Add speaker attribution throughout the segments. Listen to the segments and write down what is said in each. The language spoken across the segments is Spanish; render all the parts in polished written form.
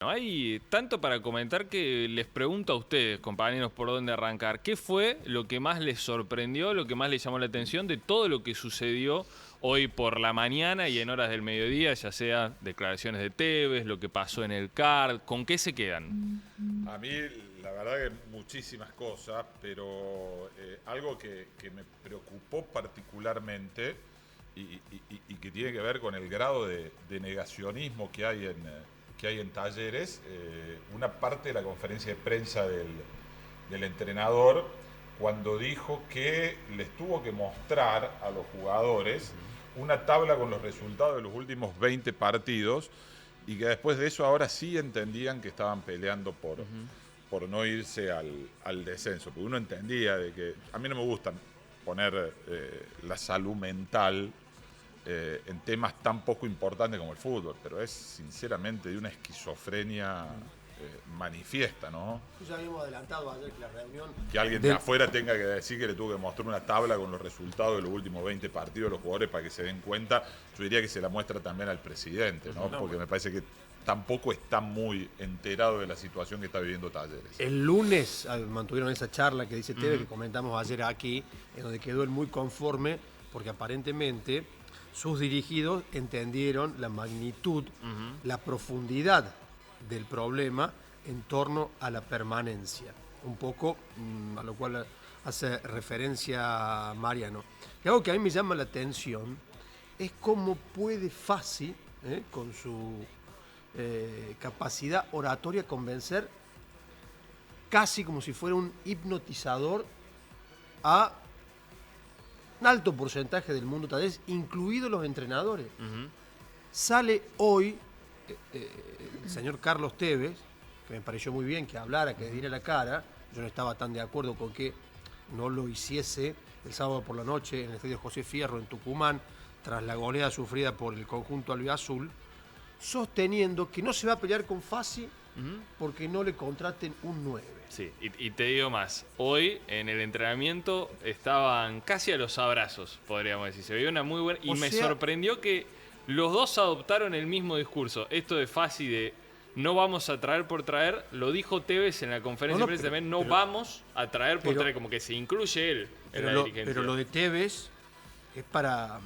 Speaker 1: No hay tanto para comentar que les pregunto a ustedes, compañeros, por dónde arrancar. ¿Qué fue lo que más les sorprendió, lo que más les llamó la atención de todo lo que sucedió hoy por la mañana y en horas del mediodía, ya sea declaraciones de Tevez, lo que pasó en el CAR? ¿Con qué se quedan?
Speaker 2: A mí, la verdad que muchísimas cosas, pero algo que me preocupó particularmente y que tiene que ver con el grado de negacionismo que hay en Talleres, una parte de la conferencia de prensa del entrenador, cuando dijo que les tuvo que mostrar a los jugadores una tabla con los resultados de los últimos 20 partidos y que después de eso ahora sí entendían que estaban peleando por no irse al descenso. Porque uno entendía de que a mí no me gusta poner la salud mental en temas tan poco importantes como el fútbol, pero es sinceramente de una esquizofrenia manifiesta, ¿no?
Speaker 3: Ya habíamos adelantado ayer que la reunión
Speaker 2: Que alguien de afuera tenga que decir que le tuvo que mostrar una tabla con los resultados de los últimos 20 partidos de los jugadores para que se den cuenta. Yo diría que se la muestra también al presidente, ¿no? Porque me parece que tampoco está muy enterado de la situación que está viviendo Talleres.
Speaker 3: El lunes mantuvieron esa charla que dice Tevez, que comentamos ayer aquí, en donde quedó él muy conforme, porque aparentemente sus dirigidos entendieron la magnitud, la profundidad del problema en torno a la permanencia. Un poco a lo cual hace referencia Mariano. Y algo que a mí me llama la atención es cómo puede Fassi, con su capacidad oratoria, convencer casi como si fuera un hipnotizador a un alto porcentaje del mundo talleres, incluidos los entrenadores. Sale hoy el señor Carlos Tevez, que me pareció muy bien que hablara, que diera la cara. Yo no estaba tan de acuerdo con que no lo hiciese el sábado por la noche en el estadio José Fierro en Tucumán, tras la goleada sufrida por el conjunto albiazul, sosteniendo que no se va a pelear con Fassi porque no le contraten un 9.
Speaker 1: Sí, y te digo más, hoy en el entrenamiento estaban casi a los abrazos, podríamos decir. Se veía una muy buena... Y me sorprendió que los dos adoptaron el mismo discurso. Esto de Fassi de no vamos a traer por traer, lo dijo Tevez en la conferencia de prensa también, no vamos a traer por traer, como que se incluye él en la dirigencia.
Speaker 3: Pero lo de Tevez es para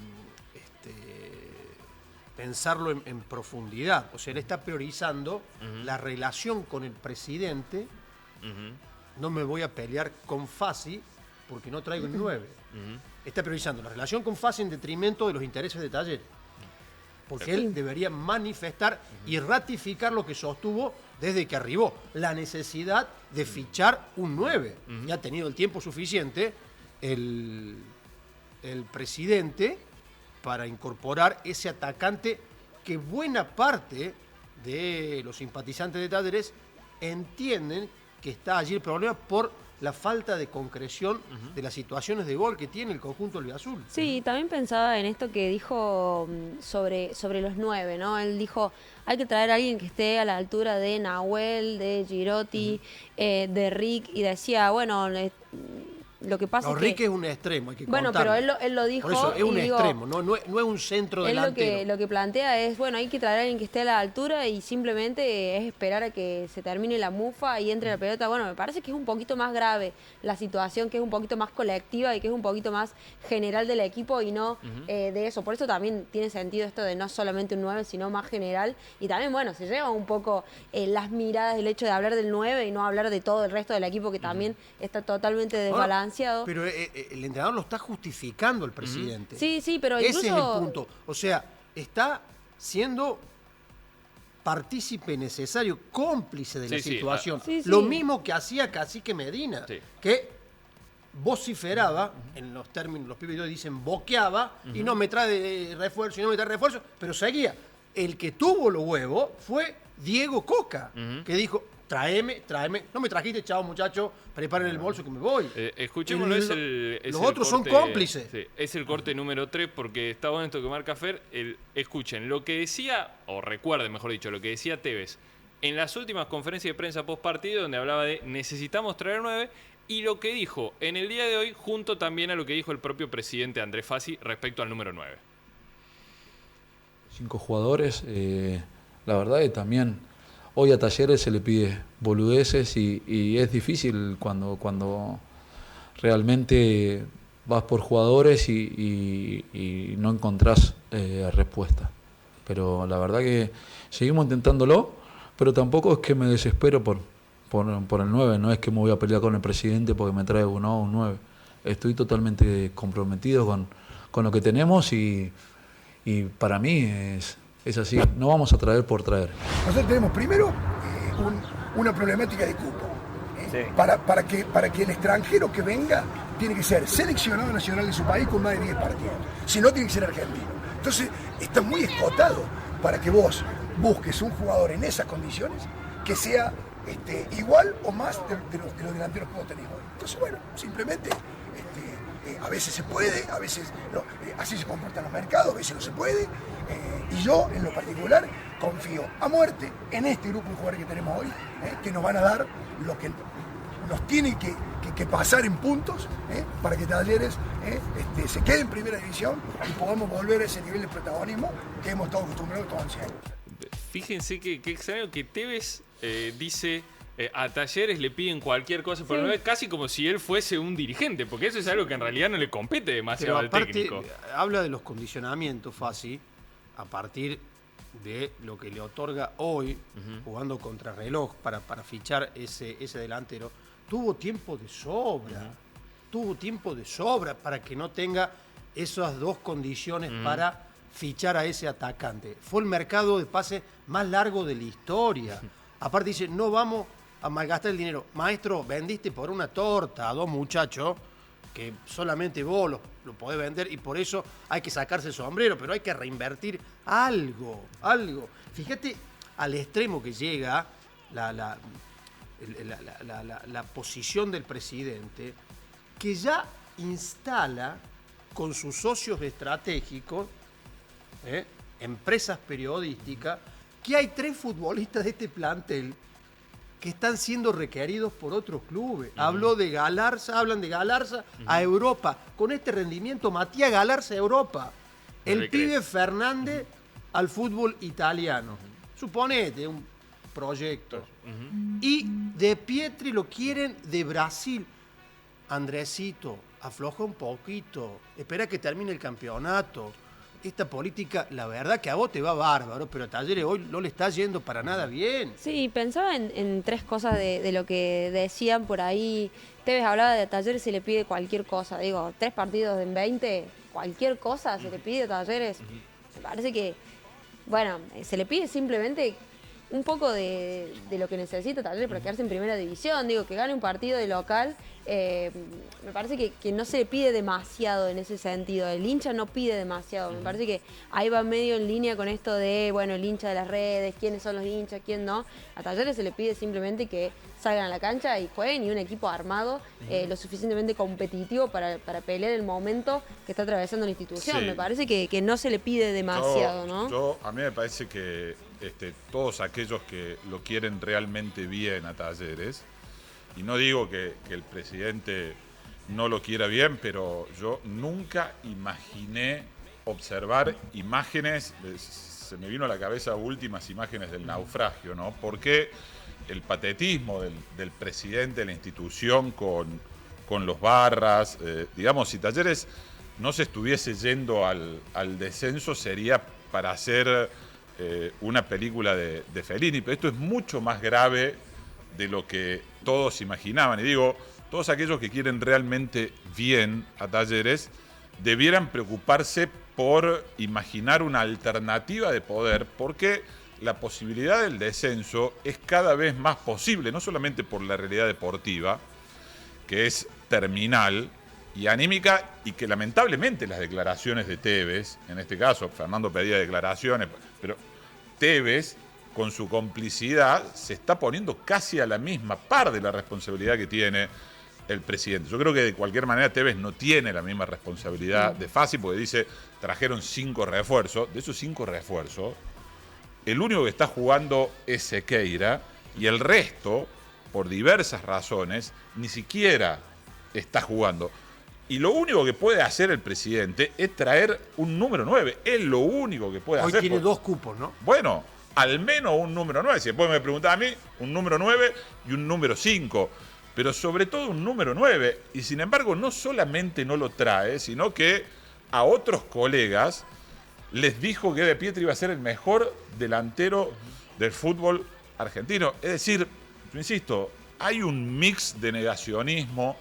Speaker 3: pensarlo en profundidad. O sea, él está priorizando la relación con el presidente. No me voy a pelear con Fassi porque no traigo el 9. Está priorizando la relación con Fassi en detrimento de los intereses de Talleres. Porque él debería manifestar y ratificar lo que sostuvo desde que arribó, la necesidad de fichar un 9. Y ha tenido el tiempo suficiente el presidente para incorporar ese atacante que buena parte de los simpatizantes de Talleres entienden que está allí el problema por la falta de concreción de las situaciones de gol que tiene el conjunto albiazul.
Speaker 4: Sí, también pensaba en esto que dijo sobre los 9, ¿no? Él dijo, hay que traer a alguien que esté a la altura de Nahuel, de Girotti, de Rick, y decía, bueno, lo que pasa es que...
Speaker 3: Rick es un extremo, hay que
Speaker 4: Bueno,
Speaker 3: contarlo.
Speaker 4: pero él lo dijo.
Speaker 3: Por eso es un
Speaker 4: y
Speaker 3: extremo, no es un centro
Speaker 4: él
Speaker 3: delantero.
Speaker 4: lo que plantea es, bueno, hay que traer a alguien que esté a la altura y simplemente es esperar a que se termine la mufa y entre la pelota. Bueno, me parece que es un poquito más grave la situación, que es un poquito más colectiva y que es un poquito más general del equipo y no de eso. Por eso también tiene sentido esto de no solamente un 9, sino más general. Y también, bueno, se lleva un poco las miradas del hecho de hablar del 9 y no hablar de todo el resto del equipo que también está totalmente desbalanceado.
Speaker 3: Pero el entrenador lo está justificando el presidente.
Speaker 4: Sí, pero
Speaker 3: ese
Speaker 4: incluso...
Speaker 3: es el punto. O sea, está siendo partícipe necesario, cómplice de la situación. Lo mismo que hacía Cacique Medina, que vociferaba, en los términos, los pibes de hoy dicen boqueaba, y no me trae refuerzo, y no me trae refuerzo, pero seguía. El que tuvo los huevos fue Diego Coca, que dijo, tráeme, no me trajiste, chao muchacho, preparen el bolso que me voy.
Speaker 1: Escuchémoslo,
Speaker 3: los otros son cómplices.
Speaker 1: Sí, es el corte número 3 porque está bueno esto que marca Fer. Escuchen, lo que decía, o recuerden mejor dicho, lo que decía Tevez en las últimas conferencias de prensa post partido, donde hablaba de necesitamos traer 9, y lo que dijo en el día de hoy, junto también a lo que dijo el propio presidente Andrés Fassi respecto al número 9.
Speaker 5: 5 jugadores, la verdad que también hoy a Talleres se le pide boludeces y es difícil cuando realmente vas por jugadores y no encontrás respuesta. Pero la verdad que seguimos intentándolo, pero tampoco es que me desespero por el 9, no es que me voy a pelear con el presidente porque me trae un 9. Estoy totalmente comprometido con lo que tenemos y para mí es así, no vamos a traer por traer.
Speaker 6: Nosotros tenemos primero una problemática de cupo.
Speaker 7: Sí.
Speaker 6: Para que el extranjero que venga tiene que ser seleccionado nacional de su país con más de 10 partidos. Si no, tiene que ser argentino. Entonces, está muy escotado para que vos busques un jugador en esas condiciones que sea igual o más de los delanteros que vos tenés hoy. Entonces, bueno, simplemente a veces se puede, a veces no, así se comportan los mercados, a veces no se puede. Y yo, en lo particular, confío a muerte en este grupo de jugadores que tenemos hoy, que nos van a dar lo que nos tiene que pasar en puntos para que Talleres se quede en primera división y podamos volver a ese nivel de protagonismo que hemos estado acostumbrados todos los años.
Speaker 1: Fíjense que extraño que Tevez dice a Talleres le piden cualquier cosa por el 9, casi como si él fuese un dirigente, porque eso es algo que en realidad no le compete demasiado
Speaker 3: Pero aparte,
Speaker 1: al técnico.
Speaker 3: habla de los condicionamientos, Fassi, a partir de lo que le otorga hoy, jugando contra reloj para fichar ese delantero. Tuvo tiempo de sobra, para que no tenga esas dos condiciones para fichar a ese atacante. Fue el mercado de pase más largo de la historia. Aparte dice, no vamos a malgastar el dinero. Maestro, vendiste por una torta a dos muchachos que solamente vos lo podés vender y por eso hay que sacarse el sombrero, pero hay que reinvertir algo. Fíjate al extremo que llega la posición del presidente, que ya instala con sus socios estratégicos, empresas periodísticas, que hay 3 futbolistas de este plantel que están siendo requeridos por otros clubes. Hablan de Galarza a Europa. Con este rendimiento, Matías Galarza a Europa. El pibe Fernández al fútbol italiano. Suponete un proyecto. Y De Pietri lo quieren de Brasil. Andresito, afloja un poquito. Espera que termine el campeonato. Esta política, la verdad que a vos te va bárbaro, pero a Talleres hoy no le está yendo para nada bien.
Speaker 4: Sí, pensaba en 3 cosas de lo que decían por ahí. Tevez hablaba de Talleres, se le pide cualquier cosa. Digo, 3 partidos en 20, cualquier cosa se le pide a Talleres. Me parece que, bueno, se le pide simplemente un poco de lo que necesita Talleres para quedarse en primera división. Digo, que gane un partido de local. Me parece que no se le pide demasiado en ese sentido. El hincha no pide demasiado. Me parece que ahí va medio en línea con esto de, bueno, el hincha de las redes, quiénes son los hinchas, quién no. A Talleres se le pide simplemente que salgan a la cancha y jueguen, y un equipo armado lo suficientemente competitivo para pelear el momento que está atravesando la institución.
Speaker 2: Sí.
Speaker 4: Me parece que no se le pide demasiado, ¿no?
Speaker 2: A mí me parece que todos aquellos que lo quieren realmente bien a Talleres, y no digo que el presidente no lo quiera bien, pero yo nunca imaginé observar imágenes, se me vino a la cabeza últimas imágenes del naufragio, ¿no? Porque el patetismo del presidente de la institución con los barras, digamos, si Talleres no se estuviese yendo al descenso sería para hacer una película de Fellini, pero esto es mucho más grave de lo que todos imaginaban. Y digo, todos aquellos que quieren realmente bien a Talleres debieran preocuparse por imaginar una alternativa de poder, porque la posibilidad del descenso es cada vez más posible, no solamente por la realidad deportiva, que es terminal y anímica, y que lamentablemente las declaraciones de Tevez, en este caso Fernando pedía declaraciones, pero Tevez con su complicidad se está poniendo casi a la misma par de la responsabilidad que tiene el presidente. Yo creo que de cualquier manera Tevez no tiene la misma responsabilidad de Fassi, porque dice, trajeron 5 refuerzos. De esos 5 refuerzos, el único que está jugando es Sequeira, y el resto, por diversas razones, ni siquiera está jugando. Y lo único que puede hacer el presidente es traer un número 9. Es lo único que puede hacer.
Speaker 3: Hoy tiene 2 cupos, ¿no?
Speaker 2: Bueno, al menos un número 9. Si después me preguntás a mí, un número 9 y un número 5. Pero sobre todo un número 9. Y sin embargo, no solamente no lo trae, sino que a otros colegas les dijo que De Pietri iba a ser el mejor delantero del fútbol argentino. Es decir, yo insisto, hay un mix de negacionismo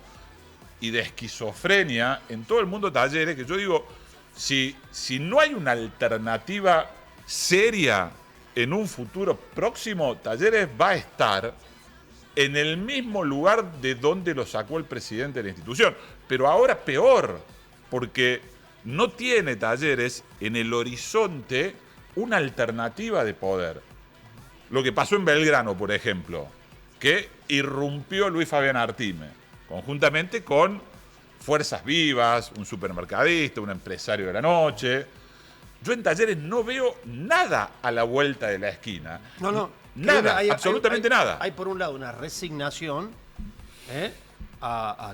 Speaker 2: y de esquizofrenia en todo el mundo de Talleres que yo digo, si no hay una alternativa seria en un futuro próximo, Talleres va a estar en el mismo lugar de donde lo sacó el presidente de la institución. Pero ahora peor, porque no tiene Talleres en el horizonte una alternativa de poder. Lo que pasó en Belgrano, por ejemplo, que irrumpió Luis Fabián Artime, conjuntamente con Fuerzas Vivas, un supermercadista, un empresario de la noche. Yo en Talleres no veo nada a la vuelta de la esquina.
Speaker 3: No.
Speaker 2: Nada, absolutamente nada.
Speaker 3: Hay por un lado una resignación a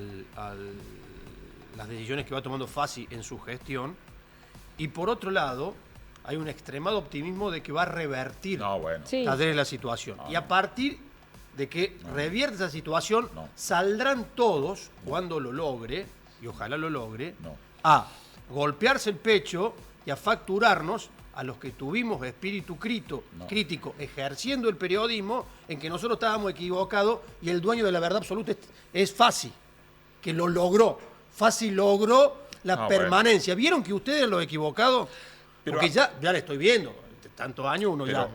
Speaker 3: las decisiones que va tomando Fassi en su gestión, y por otro lado hay un extremado optimismo de que va a revertir Talleres la situación. Y a partir de que revierte esa situación, saldrán todos, cuando lo logre, y ojalá lo logre, a golpearse el pecho y a facturarnos a los que tuvimos espíritu crítico ejerciendo el periodismo, en que nosotros estábamos equivocados y el dueño de la verdad absoluta es Fassi, que lo logró. Fassi logró la permanencia. ¿Vieron que ustedes eran los equivocados? Porque ya la estoy viendo. De tantos años uno ya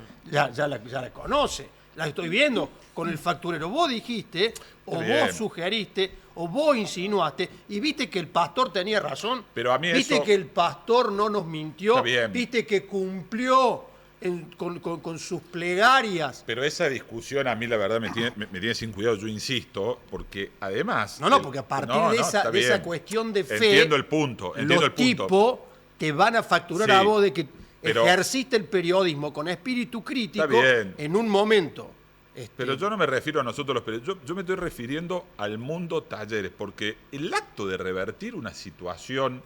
Speaker 3: la conoce. La estoy viendo con el facturero. Vos dijiste, o vos sugeriste, o vos insinuaste, y viste que el pastor tenía razón.
Speaker 2: Pero a mí
Speaker 3: viste que el pastor no nos mintió. Viste que cumplió con sus plegarias.
Speaker 2: Pero esa discusión a mí la verdad me tiene sin cuidado, yo insisto, porque además...
Speaker 3: porque a partir de esa cuestión de fe...
Speaker 2: Entiendo el punto.
Speaker 3: Los tipos te van a facturar a vos de que ejerciste el periodismo con espíritu crítico en un momento.
Speaker 2: Pero yo no me refiero a nosotros los periodistas, yo me estoy refiriendo al mundo Talleres, porque el acto de revertir una situación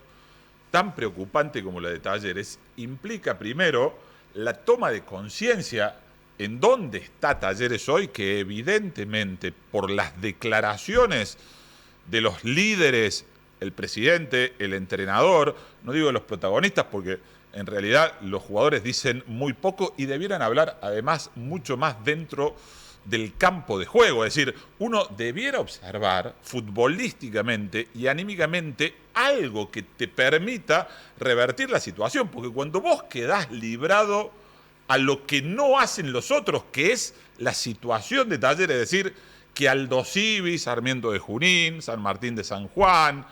Speaker 2: tan preocupante como la de Talleres implica primero la toma de conciencia en dónde está Talleres hoy, que evidentemente por las declaraciones de los líderes, el presidente, el entrenador, no digo los protagonistas porque en realidad los jugadores dicen muy poco y debieran hablar además mucho más dentro del campo de juego. Es decir, uno debiera observar futbolísticamente y anímicamente algo que te permita revertir la situación, porque cuando vos quedás librado a lo que no hacen los otros, que es la situación de Talleres, es decir, que Aldosivi, Sarmiento de Junín, San Martín de San Juan,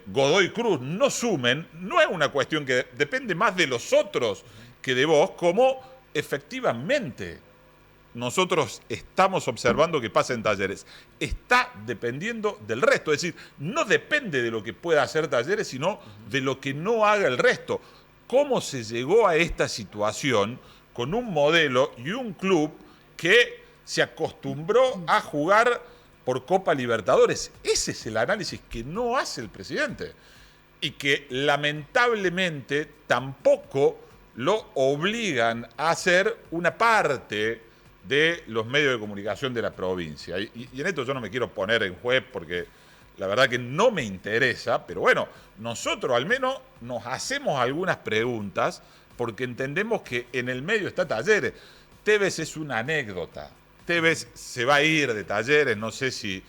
Speaker 2: Godoy Cruz no sumen, no es una cuestión que depende más de los otros que de vos, como efectivamente nosotros estamos observando que pasa en Talleres. Está dependiendo del resto, es decir, no depende de lo que pueda hacer Talleres, sino de lo que no haga el resto. ¿Cómo se llegó a esta situación con un modelo y un club que se acostumbró a jugar por Copa Libertadores? Ese es el análisis que no hace el presidente y que lamentablemente tampoco lo obligan a hacer una parte de los medios de comunicación de la provincia. Y en esto yo no me quiero poner en juez porque la verdad que no me interesa, pero bueno, nosotros al menos nos hacemos algunas preguntas porque entendemos que en el medio está Talleres. Tevez es una anécdota. Tevez se va a ir de Talleres, no sé si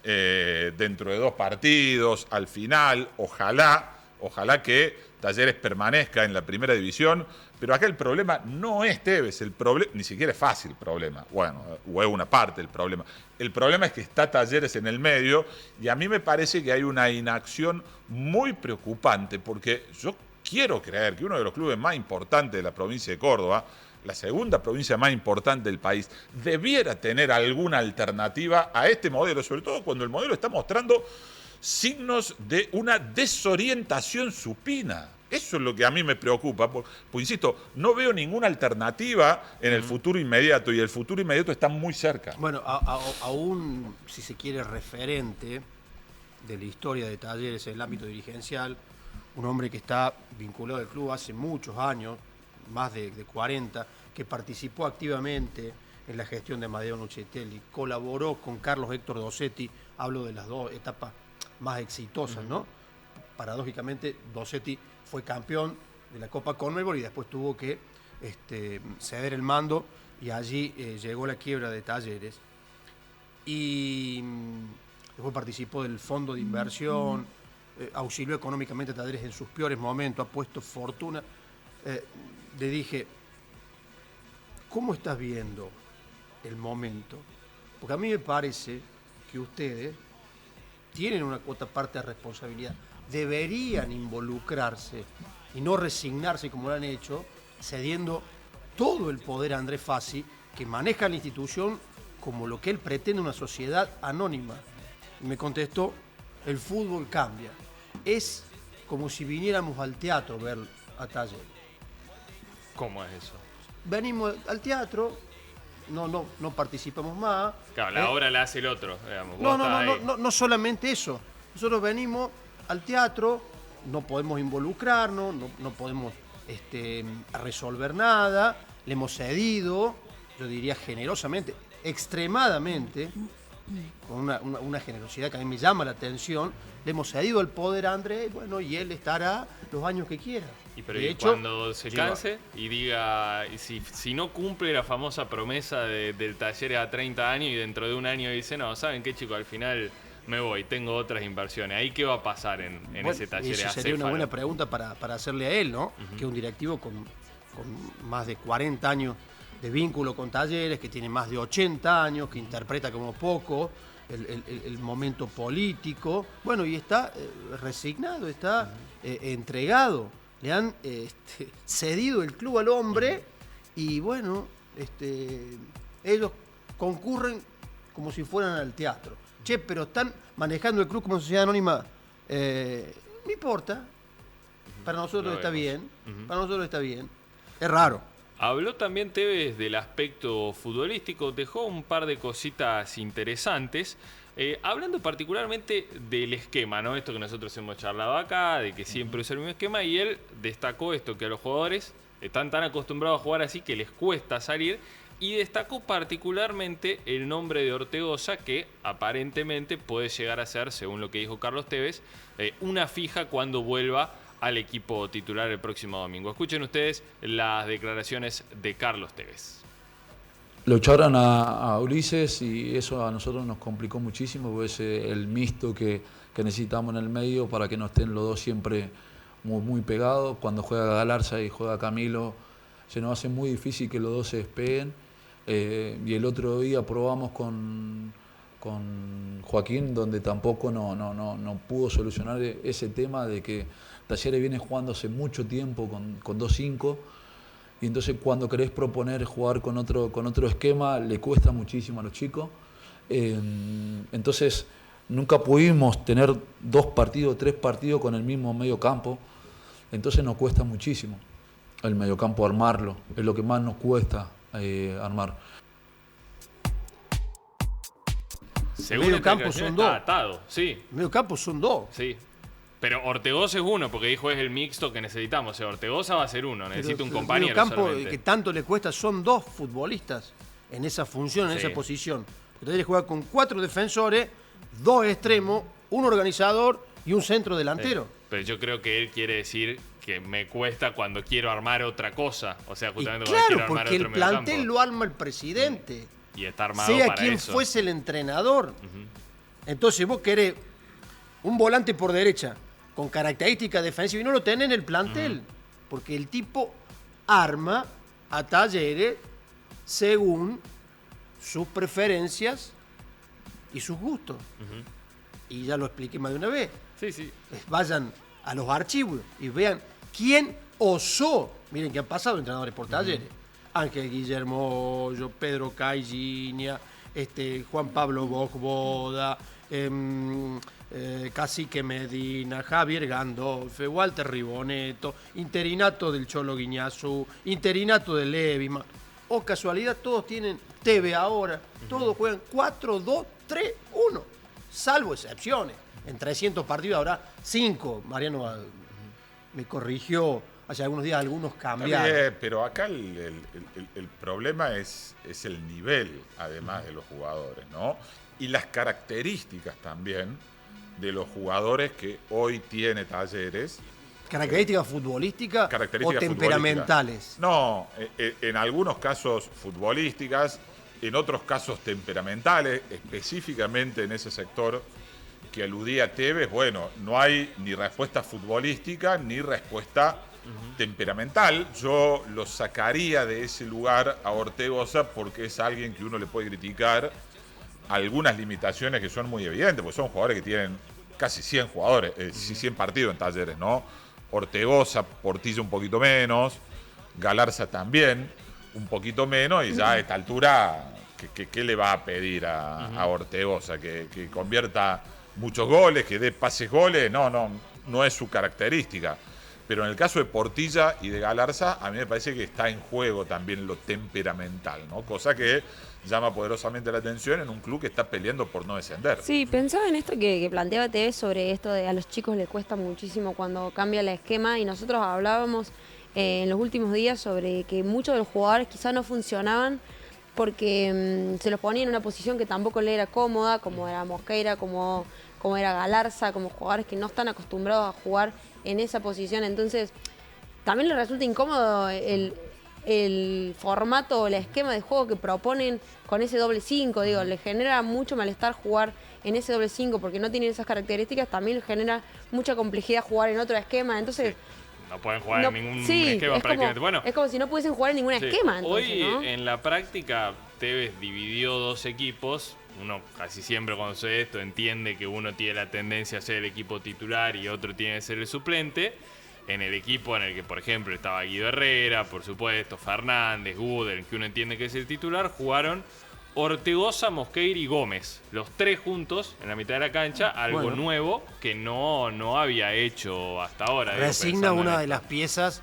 Speaker 2: dentro de 2 partidos, al final, ojalá que Talleres permanezca en la primera división, pero acá el problema no es Tevez, ni siquiera es fácil el problema, bueno, o es una parte del problema. El problema es que está Talleres en el medio y a mí me parece que hay una inacción muy preocupante, porque yo quiero creer que uno de los clubes más importantes de la provincia de Córdoba, la segunda provincia más importante del país, debiera tener alguna alternativa a este modelo, sobre todo cuando el modelo está mostrando signos de una desorientación supina. Eso es lo que a mí me preocupa, porque insisto, no veo ninguna alternativa en el futuro inmediato, y el futuro inmediato está muy cerca.
Speaker 3: Bueno, a un, si se quiere, referente de la historia de Talleres en el ámbito dirigencial, un hombre que está vinculado al club hace muchos años, más de 40, que participó activamente en la gestión de Amadeo Nuccitelli, colaboró con Carlos Héctor Dossetti, hablo de las dos etapas más exitosas, ¿no? Paradójicamente, Dossetti fue campeón de la Copa Conmebol y después tuvo que ceder el mando y allí llegó la quiebra de Talleres. Y después participó del fondo de inversión, auxilió económicamente a Talleres en sus peores momentos, ha puesto fortuna. Le dije, ¿cómo estás viendo el momento? Porque a mí me parece que ustedes tienen una cuota parte de responsabilidad. Deberían involucrarse y no resignarse como lo han hecho, cediendo todo el poder a Andrés Fassi, que maneja la institución como lo que él pretende, una sociedad anónima. Y me contestó, el fútbol cambia. Es como si viniéramos al teatro a ver a Talleres.
Speaker 1: ¿Cómo es eso?
Speaker 3: Venimos al teatro, no participamos más.
Speaker 1: Claro, la obra la hace el otro, digamos.
Speaker 3: No solamente eso. Nosotros venimos al teatro, no podemos involucrarnos, no podemos resolver nada, le hemos cedido, yo diría generosamente, extremadamente, con una generosidad que a mí me llama la atención, le hemos cedido el poder a Andrés, bueno, y él estará los años que quiera.
Speaker 1: Pero
Speaker 3: de hecho,
Speaker 1: cuando se canse y diga, y si no cumple la famosa promesa del Talleres a 30 años y dentro de un año dice, no, ¿saben qué, chicos? Al final me voy, tengo otras inversiones. ¿Ahí qué va a pasar en ese Talleres?
Speaker 3: Esa sería una buena pregunta para hacerle a él, ¿no? Que es un directivo con más de 40 años de vínculo con Talleres, que tiene más de 80 años, que interpreta como poco el momento político. Bueno, y está resignado, está entregado. Le han cedido el club al hombre y bueno, ellos concurren como si fueran al teatro. Che, pero están manejando el club como sociedad anónima. No importa. Para nosotros está bien. Para nosotros está bien. Es raro.
Speaker 1: Habló también Tevez del aspecto futbolístico, dejó un par de cositas interesantes, hablando particularmente del esquema, ¿no? Esto que nosotros hemos charlado acá, de que siempre usa el mismo esquema, y él destacó esto, que a los jugadores están tan acostumbrados a jugar así que les cuesta salir, y destacó particularmente el nombre de Ortegoza, que aparentemente puede llegar a ser, según lo que dijo Carlos Tevez, una fija cuando vuelva al equipo titular el próximo domingo. Escuchen ustedes las declaraciones de Carlos Tevez.
Speaker 5: Lo echaron a Ulises y eso a nosotros nos complicó muchísimo, porque es el mixto que necesitamos en el medio para que no estén los dos siempre muy pegados. Cuando juega Galarza y juega Camilo, se nos hace muy difícil que los dos se despeguen. Y el otro día probamos con Joaquín, donde tampoco no pudo solucionar ese tema de que Talleres viene jugando hace mucho tiempo con 2-5, y entonces cuando querés proponer jugar con otro esquema le cuesta muchísimo a los chicos. Entonces nunca pudimos tener 2 partidos, 3 partidos con el mismo medio campo, entonces nos cuesta muchísimo el medio campo armarlo, es lo que más nos cuesta armar.
Speaker 1: Según
Speaker 3: medio campo son 2.
Speaker 1: Atado, sí.
Speaker 3: Medio campo son 2.
Speaker 1: Sí. Pero Ortegoza es uno, porque dijo es el mixto que necesitamos. O sea, Ortegoza va a ser uno, necesita un compañero.
Speaker 3: El medio campo
Speaker 1: solamente.
Speaker 3: que tanto le cuesta son 2 futbolistas en esa función, en esa posición. Entonces juega con 4 defensores, 2 extremos, un organizador y un centro delantero.
Speaker 1: Pero yo creo que él quiere decir que me cuesta cuando quiero armar otra cosa. O sea, justamente
Speaker 3: y
Speaker 1: cuando
Speaker 3: claro,
Speaker 1: quiero armar
Speaker 3: porque
Speaker 1: otro
Speaker 3: el
Speaker 1: mediocampo.
Speaker 3: plantel lo arma el presidente.
Speaker 1: Y está armado
Speaker 3: sea
Speaker 1: para
Speaker 3: quien
Speaker 1: eso.
Speaker 3: fuese el entrenador. Entonces vos querés un volante por derecha con características defensivas y no lo tenés en el plantel. Porque el tipo arma a Talleres según sus preferencias y sus gustos. Y ya lo expliqué más de una vez.
Speaker 1: Sí.
Speaker 3: Vayan a los archivos y vean quién osó. Miren que han pasado entrenadores por Talleres. Ángel Guillermo Hoyo, Pedro Caillinia, Juan Pablo Bogboda, Cacique Medina, Javier Gandolfe, Walter Riboneto, interinato del Cholo Guiñazú, interinato de Levima. O casualidad, todos tienen TV ahora, todos juegan 4-2-3-1, salvo excepciones. En 300 partidos habrá 5. Mariano me corrigió hace algunos días algunos
Speaker 2: Está
Speaker 3: cambiaron.
Speaker 2: bien, pero acá el problema es el nivel, además de los jugadores, ¿no? Y las características también de los jugadores que hoy tiene Talleres.
Speaker 3: ¿Características futbolísticas
Speaker 2: Características
Speaker 3: o temperamentales?
Speaker 2: No, en algunos casos futbolísticas, en otros casos temperamentales, específicamente en ese sector que aludía Tevez. Bueno, no hay ni respuesta futbolística ni respuesta temperamental. Yo lo sacaría de ese lugar a Ortegoza porque es alguien que uno le puede criticar algunas limitaciones que son muy evidentes, porque son jugadores que tienen casi 100 jugadores, 100 partidos en Talleres, ¿no? Ortegoza, Portilla un poquito menos, Galarza también un poquito menos, y ya a esta altura, ¿qué le va a pedir a Ortegoza? Que convierta muchos goles, que dé pases goles, no es su característica. Pero en el caso de Portilla y de Galarza, a mí me parece que está en juego también lo temperamental, ¿no? Cosa que llama poderosamente la atención en un club que está peleando por no descender.
Speaker 4: Sí, pensaba en esto que planteaba Tevez sobre esto de a los chicos les cuesta muchísimo cuando cambia el esquema, y nosotros hablábamos en los últimos días sobre que muchos de los jugadores quizás no funcionaban porque se los ponía en una posición que tampoco le era cómoda, como era Mosqueira, como era Galarza, como jugadores que no están acostumbrados a jugar en esa posición. Entonces también les resulta incómodo el formato o el esquema de juego que proponen con ese doble 5, digo, le genera mucho malestar jugar en ese doble 5 porque no tienen esas características, también les genera mucha complejidad jugar en otro esquema, entonces...
Speaker 1: No pueden jugar en ningún esquema prácticamente.
Speaker 4: Bueno, es como si no pudiesen jugar en ningún esquema. Entonces,
Speaker 1: hoy,
Speaker 4: ¿no?
Speaker 1: En la práctica, Tevez dividió dos equipos. Uno casi siempre cuando hace esto entiende que uno tiene la tendencia a ser el equipo titular y otro tiene que ser el suplente. En el equipo en el que, por ejemplo, estaba Guido Herrera, por supuesto, Fernández, Gudel, que uno entiende que es el titular, jugaron Ortegoza, Mosqueira y Gómez. Los tres juntos en la mitad de la cancha, algo nuevo que no había hecho hasta ahora.
Speaker 3: Resigna una de las piezas,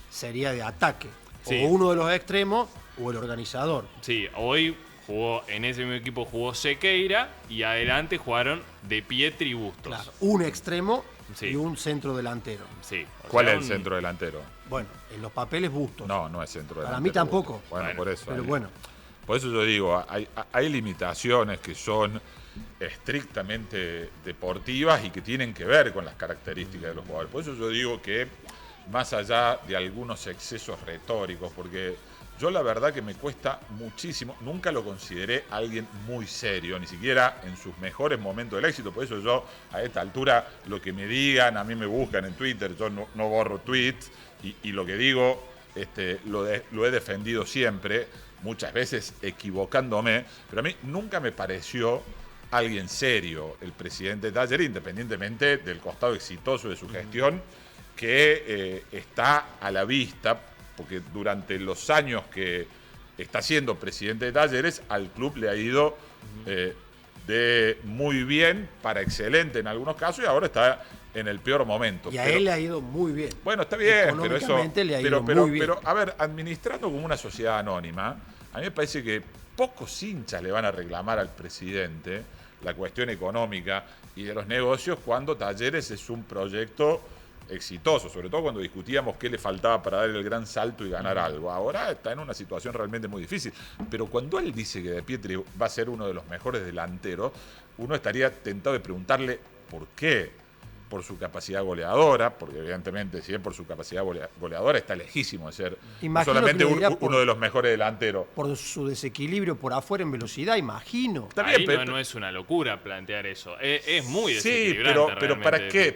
Speaker 3: sería de ataque.
Speaker 1: Sí.
Speaker 3: O uno de los extremos o el organizador.
Speaker 1: Sí, hoy jugó, en ese mismo equipo jugó Sequeira y adelante jugaron De Pietri y Bustos.
Speaker 3: Claro, un extremo
Speaker 1: Sí.
Speaker 3: y un centro delantero.
Speaker 1: Sí,
Speaker 2: ¿Cuál es el centro delantero?
Speaker 3: Bueno, en los papeles Bustos.
Speaker 2: No es centro delantero.
Speaker 3: Para mí tampoco.
Speaker 2: Bueno, por eso.
Speaker 3: Pero bueno.
Speaker 2: Por eso yo digo, hay limitaciones que son estrictamente deportivas y que tienen que ver con las características de los jugadores. Por eso yo digo que más allá de algunos excesos retóricos, porque yo la verdad que me cuesta muchísimo, nunca lo consideré alguien muy serio, ni siquiera en sus mejores momentos del éxito. Por eso yo a esta altura lo que me digan, a mí me buscan en Twitter, yo no borro tweets y lo que digo lo he defendido siempre, muchas veces equivocándome, pero a mí nunca me pareció alguien serio el presidente de Talleres, independientemente del costado exitoso de su gestión, que está a la vista, porque durante los años que está siendo presidente de Talleres, al club le ha ido de muy bien para excelente en algunos casos y ahora está en el peor momento.
Speaker 3: Y a él le ha ido muy bien.
Speaker 2: Bueno, está bien, pero eso.
Speaker 3: Le ha ido muy bien.
Speaker 2: Pero, a ver, administrando como una sociedad anónima, a mí me parece que pocos hinchas le van a reclamar al presidente la cuestión económica y de los negocios cuando Talleres es un proyecto exitoso, sobre todo cuando discutíamos qué le faltaba para dar el gran salto y ganar algo. Ahora está en una situación realmente muy difícil. Pero cuando él dice que De Pietri va a ser uno de los mejores delanteros, uno estaría tentado de preguntarle por qué. Por su capacidad goleadora, porque evidentemente si es por su capacidad goleadora está lejísimo de ser solamente uno de los mejores delanteros.
Speaker 3: Por su desequilibrio por afuera en velocidad, imagino.
Speaker 1: Ahí no es una locura plantear eso. Es muy desequilibrante.
Speaker 2: Sí, pero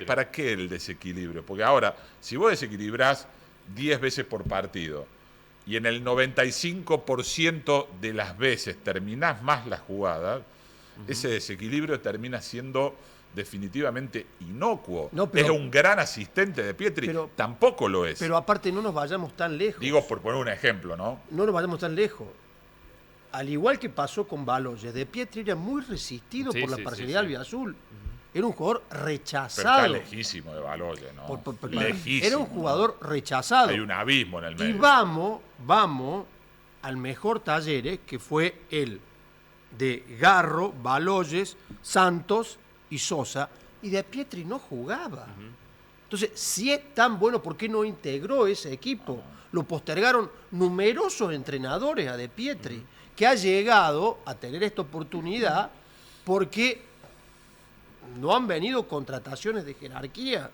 Speaker 2: ¿para qué el desequilibrio? Porque ahora, si vos desequilibrás 10 veces por partido y en el 95% de las veces terminás más la jugada, ese desequilibrio termina siendo definitivamente inocuo.
Speaker 3: No, pero,
Speaker 2: es un gran asistente de Pietri, pero tampoco lo es.
Speaker 3: Pero aparte no nos vayamos tan lejos.
Speaker 2: Digo por poner un ejemplo, ¿no?
Speaker 3: No nos vayamos tan lejos. Al igual que pasó con Baloyes, De Pietri era muy resistido por la parcialidad albiazul. Era un jugador rechazado.
Speaker 2: Pero está lejísimo de Baloyes, ¿no? Lejísimo.
Speaker 3: Era un jugador rechazado.
Speaker 2: Hay un abismo en el medio.
Speaker 3: Y vamos al mejor Talleres, que fue el de Garro, Baloyes, Santos y Sosa, y De Pietri no jugaba. Entonces, si es tan bueno, ¿por qué no integró ese equipo? Lo postergaron numerosos entrenadores a De Pietri, que ha llegado a tener esta oportunidad porque no han venido contrataciones de jerarquía.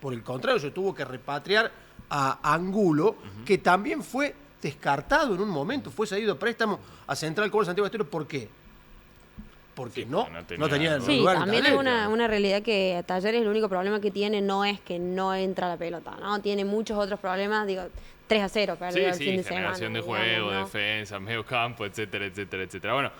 Speaker 3: Por el contrario, se tuvo que repatriar a Angulo, que también fue descartado en un momento, fue cedido a préstamo a Central Córdoba Santiago del Estero. ¿Por qué? Porque
Speaker 1: Sí,
Speaker 3: no
Speaker 1: no
Speaker 3: tenía
Speaker 4: Sí,
Speaker 3: lugar en
Speaker 4: también es
Speaker 3: Talleres.
Speaker 4: una realidad que Talleres el único problema que tiene no es que no entra la pelota, ¿no? Tiene muchos otros problemas, digo, 3-0 perdió el fin de semana.
Speaker 1: generación de juego,
Speaker 4: digamos, ¿no?
Speaker 1: defensa, medio campo, etcétera, etcétera, etcétera. Bueno,